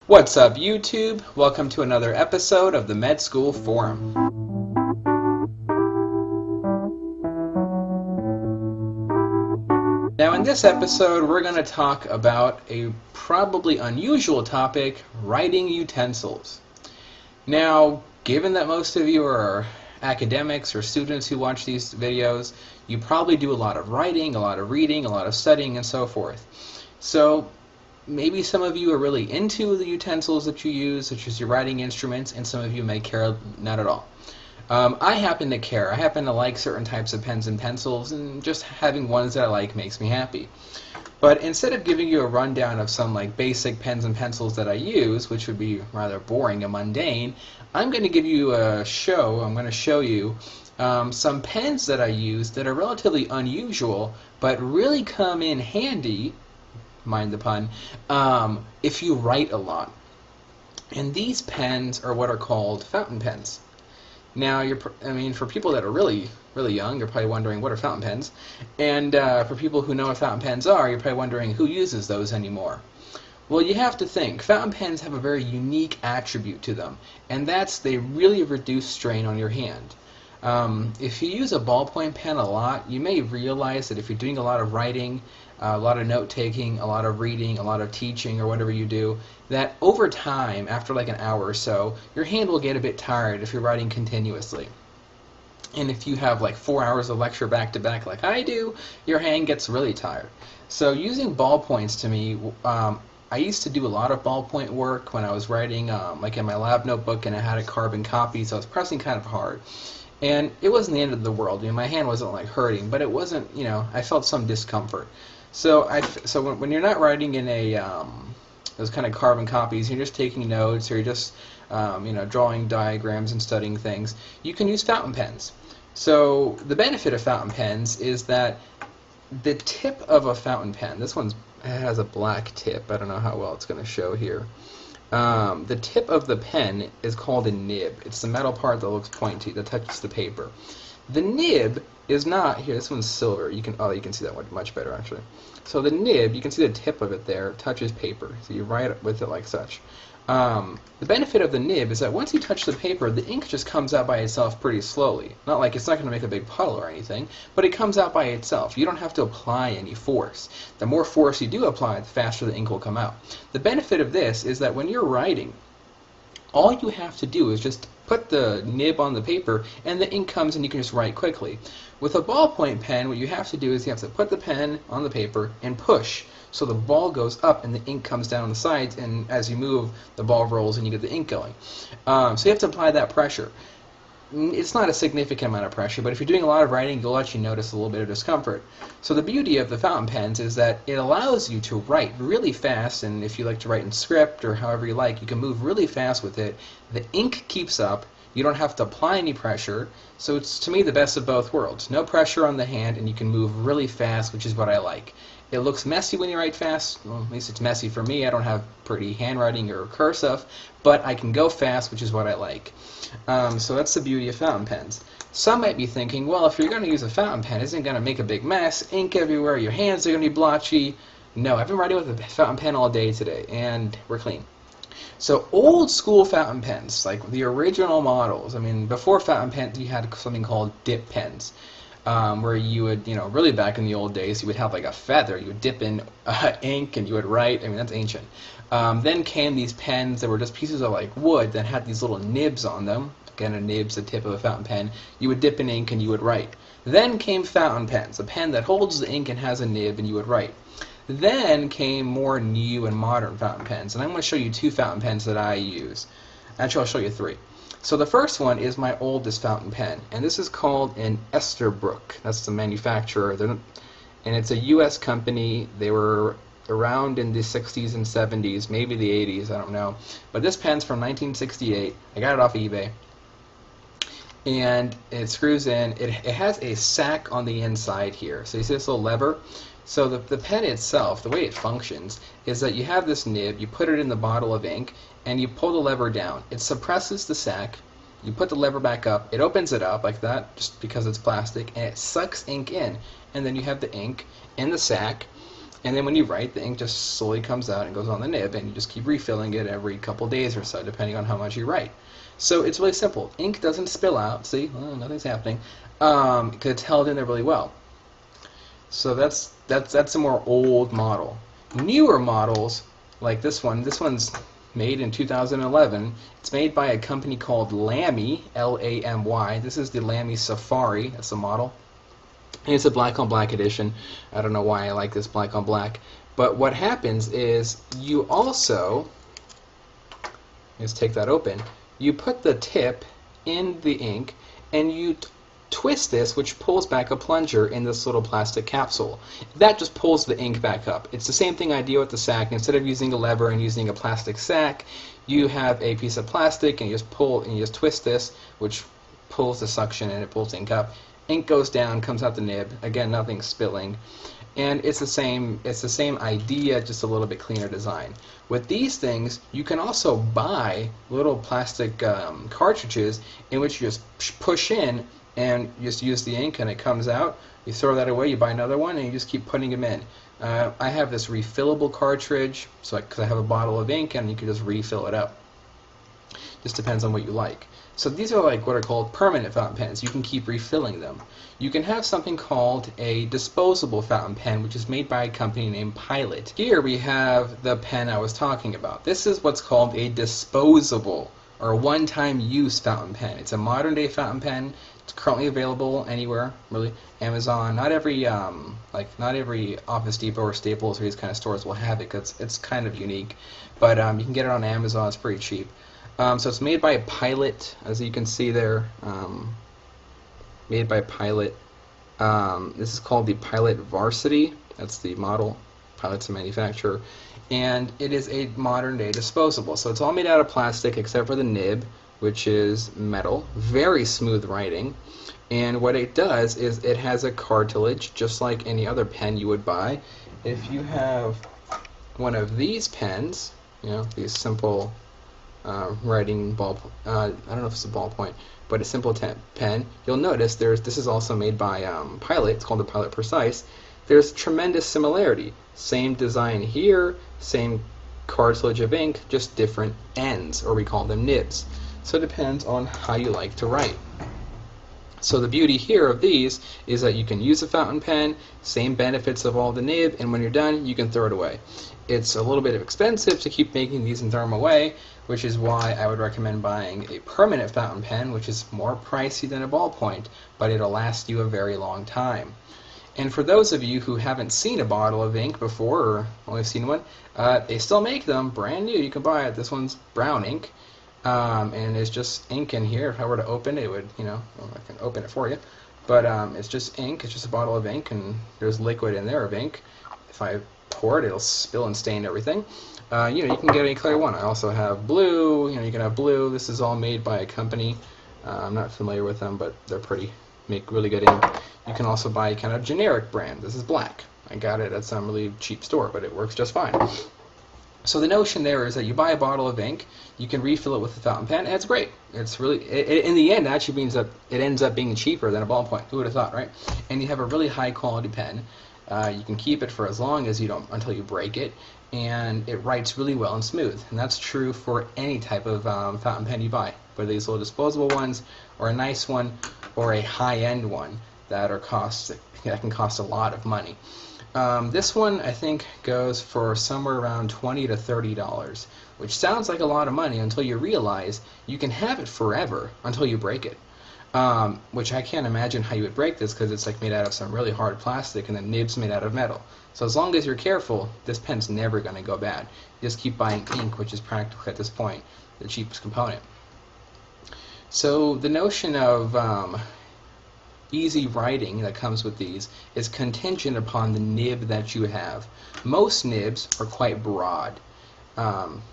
What's up, YouTube? Welcome to another episode of the Med School Forum. Now, in this episode, we're going to talk about a probably unusual topic, writing utensils. Now, given that most of you are academics or students who watch these videos, you probably do a lot of writing, a lot of reading, a lot of studying, and so forth. So, maybe some of you are really into the utensils that you use, such as your writing instruments, and some of you may care not at all. I happen to care. I happen to like certain types of pens and pencils, and just having ones that I like makes me happy. But instead of giving you a rundown of some basic pens and pencils that I use, which would be rather boring and mundane, I'm going to give you a show. I'm going to show you some pens that I use that are relatively unusual, but really come in handy, mind the pun, if you write a lot. And these pens are what are called fountain pens. Now, for people that are really young, you're probably wondering, what are fountain pens? And for people who know what fountain pens are, you're probably wondering, who uses those anymore? Well, you have to think. Fountain pens have a very unique attribute to them, and that's they really reduce strain on your hand. If you use a ballpoint pen a lot, you may realize that if you're doing a lot of writing, a lot of note-taking, a lot of reading, a lot of teaching, or whatever you do, that over time, after like an hour or so, your hand will get a bit tired if you're writing continuously. And if you have like 4 hours of lecture back-to-back like I do, your hand gets really tired. So using ballpoints, to me, I used to do a lot of ballpoint work when I was writing like in my lab notebook, and I had a carbon copy, so I was pressing kind of hard. And it wasn't the end of the world. My hand wasn't like hurting, but it wasn't, I felt some discomfort. So when you're not writing in those kind of carbon copies, you're just taking notes, or you're just drawing diagrams and studying things, you can use fountain pens. So the benefit of fountain pens is that the tip of a fountain pen, this one has a black tip, I don't know how well it's going to show here. The tip of the pen is called a nib. It's the metal part that looks pointy, that touches the paper. The nib is not, here, this one's silver. You can see that one much better, actually. So the nib, you can see the tip of it there, touches paper. So you write with it like such. The benefit of the nib is that once you touch the paper, the ink just comes out by itself pretty slowly. Not like it's not going to make a big puddle or anything, but it comes out by itself. You don't have to apply any force. The more force you do apply, the faster the ink will come out. The benefit of this is that when you're writing, all you have to do is just put the nib on the paper, and the ink comes and you can just write quickly. With a ballpoint pen, what you have to do is you have to put the pen on the paper and push. So the ball goes up and the ink comes down the sides, and as you move, the ball rolls and you get the ink going. So you have to apply that pressure. It's not a significant amount of pressure, but if you're doing a lot of writing, you'll actually notice a little bit of discomfort. So the beauty of the fountain pens is that it allows you to write really fast, and if you like to write in script or however you like, you can move really fast with it. The ink keeps up. You don't have to apply any pressure, so it's, to me, the best of both worlds. No pressure on the hand, and you can move really fast, which is what I like. It looks messy when you write fast. Well, at least it's messy for me. I don't have pretty handwriting or cursive, but I can go fast, which is what I like. So that's the beauty of fountain pens. Some might be thinking, well, if you're going to use a fountain pen, isn't it going to make a big mess, ink everywhere, your hands are going to be blotchy? No, I've been writing with a fountain pen all day today, and we're clean. So old school fountain pens, like the original models, before fountain pens you had something called dip pens, where you would, really back in the old days, you would have like a feather, you would dip in ink and you would write. That's ancient. Then came these pens that were just pieces of like wood that had these little nibs on them. Again, a nib's the tip of a fountain pen. You would dip in ink and you would write. Then came fountain pens, a pen that holds the ink and has a nib, and you would write. Then came more new and modern fountain pens, and I'm going to show you two fountain pens that I use. Actually, I'll show you three. So the first one is my oldest fountain pen, and this is called an Esterbrook. That's the manufacturer, and it's a U.S. company. They were around in the 60s and 70s, maybe the 80s, I don't know. But this pen's from 1968. I got it off eBay. And it screws in. It has a sack on the inside here. So you see this little lever? So the pen itself, the way it functions, is that you have this nib, you put it in the bottle of ink, and you pull the lever down. It suppresses the sack. You put the lever back up. It opens it up like that, just because it's plastic, and it sucks ink in. And then you have the ink in the sack, And then when you write, the ink just slowly comes out and goes on the nib, and you just keep refilling it every couple days or so, depending on how much you write. So it's really simple. Ink doesn't spill out. See, well, nothing's happening, because it's held in there really well. So that's a more old model. Newer models, like this one's made in 2011. It's made by a company called Lamy, L-A-M-Y. This is the Lamy Safari. That's the model. And it's a black on black edition. I don't know why I like this black on black. But what happens is you also, let's take that open, you put the tip in the ink and you twist this, which pulls back a plunger in this little plastic capsule. That just pulls the ink back up. It's the same thing I do with the sack. Instead of using a lever and using a plastic sack, you have a piece of plastic and you just pull and you just twist this, which pulls the suction and it pulls ink up. Ink goes down, comes out the nib. Again, nothing spilling. And it's the same idea, just a little bit cleaner design. With these things, you can also buy little plastic cartridges in which you just push in and you just use the ink and it comes out. You throw that away, you buy another one, and you just keep putting them in. I have this refillable cartridge, so because I have a bottle of ink and you can just refill it up. Just depends on what you like. So these are like what are called permanent fountain pens. You can keep refilling them. You can have something called a disposable fountain pen, which is made by a company named Pilot. Here we have the pen I was talking about. This is what's called a disposable or one-time use fountain pen. It's a modern day fountain pen. It's currently available anywhere, really. Amazon. Not every Office Depot or Staples or these kind of stores will have it because it's kind of unique. But you can get it on Amazon. It's pretty cheap. So it's made by Pilot, as you can see there. Made by Pilot. This is called the Pilot Varsity. That's the model. Pilot's a manufacturer. And it is a modern day disposable. So it's all made out of plastic except for the nib, which is metal. Very smooth writing. And what it does is it has a cartilage, just like any other pen you would buy. If you have one of these pens, you know, these simple writing ball, I don't know if it's a ballpoint, but a simple pen, you'll notice this is also made by Pilot. It's called the Pilot Precise. There's tremendous similarity. Same design here, same cartilage of ink, just different ends, or we call them nibs. So it depends on how you like to write. So the beauty here of these is that you can use a fountain pen, same benefits of all the nib, and when you're done, you can throw it away. It's a little bit expensive to keep making these and throw them away, which is why I would recommend buying a permanent fountain pen, which is more pricey than a ballpoint, but it'll last you a very long time. And for those of you who haven't seen a bottle of ink before, or only seen one, they still make them brand new. You can buy it. This one's brown ink. And there's just ink in here. If I were to open it, it would, you know, well, I can open it for you. But it's just ink. It's just a bottle of ink, and there's liquid in there of ink. If I pour it, it'll spill and stain everything. You know, you can get any color you want. I also have blue. You know, you can have blue. This is all made by a company. I'm not familiar with them, but they're make really good ink. You can also buy kind of generic brand. This is black. I got it at some really cheap store, but it works just fine. So the notion there is that you buy a bottle of ink, you can refill it with a fountain pen, and it's great. It's really, in the end, it actually means that it ends up being cheaper than a ballpoint. Who would have thought, right? And you have a really high quality pen. You can keep it for as long as until you break it, and it writes really well and smooth. And that's true for any type of fountain pen you buy, whether these little disposable ones, or a nice one, or a high-end one that can cost a lot of money. This one, I think, goes for somewhere around $20 to $30, which sounds like a lot of money until you realize you can have it forever until you break it. Which I can't imagine how you would break this, because it's like made out of some really hard plastic and the nib's made out of metal. So as long as you're careful, this pen's never going to go bad. You just keep buying ink, which is practically at this point the cheapest component. So the notion of easy writing that comes with these is contingent upon the nib that you have. Most nibs are quite broad,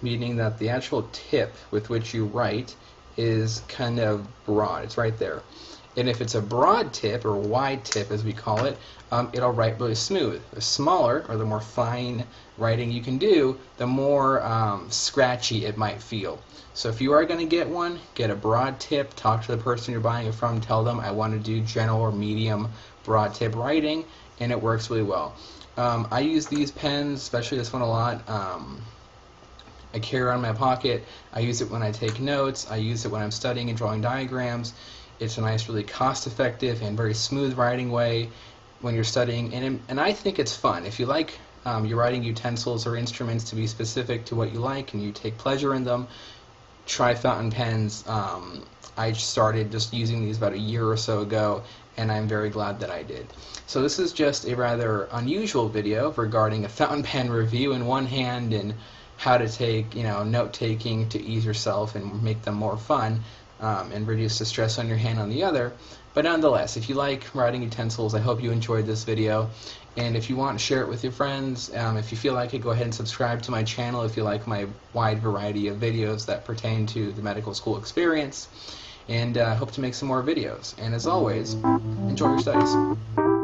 meaning that the actual tip with which you write is kind of broad. It's right there. And if it's a broad tip, or wide tip as we call it, it'll write really smooth. The smaller, or the more fine writing you can do, the more scratchy it might feel. So if you are going to get one, get a broad tip, talk to the person you're buying it from, tell them I want to do general or medium broad tip writing, and it works really well. I use these pens, especially this one, a lot. I carry around in my pocket. I use it when I take notes. I use it when I'm studying and drawing diagrams. It's a nice, really cost-effective and very smooth writing way when you're studying, and I think it's fun. If you like your writing utensils or instruments to be specific to what you like and you take pleasure in them, try fountain pens. I started just using these about a year or so ago, and I'm very glad that I did. So this is just a rather unusual video regarding a fountain pen review in one hand and how to take, note-taking to ease yourself and make them more fun, and reduce the stress on your hand on the other. But nonetheless, if you like writing utensils, I hope you enjoyed this video. And if you want, share it with your friends. If you feel like it, go ahead and subscribe to my channel if you like my wide variety of videos that pertain to the medical school experience. And I hope to make some more videos. And as always, enjoy your studies.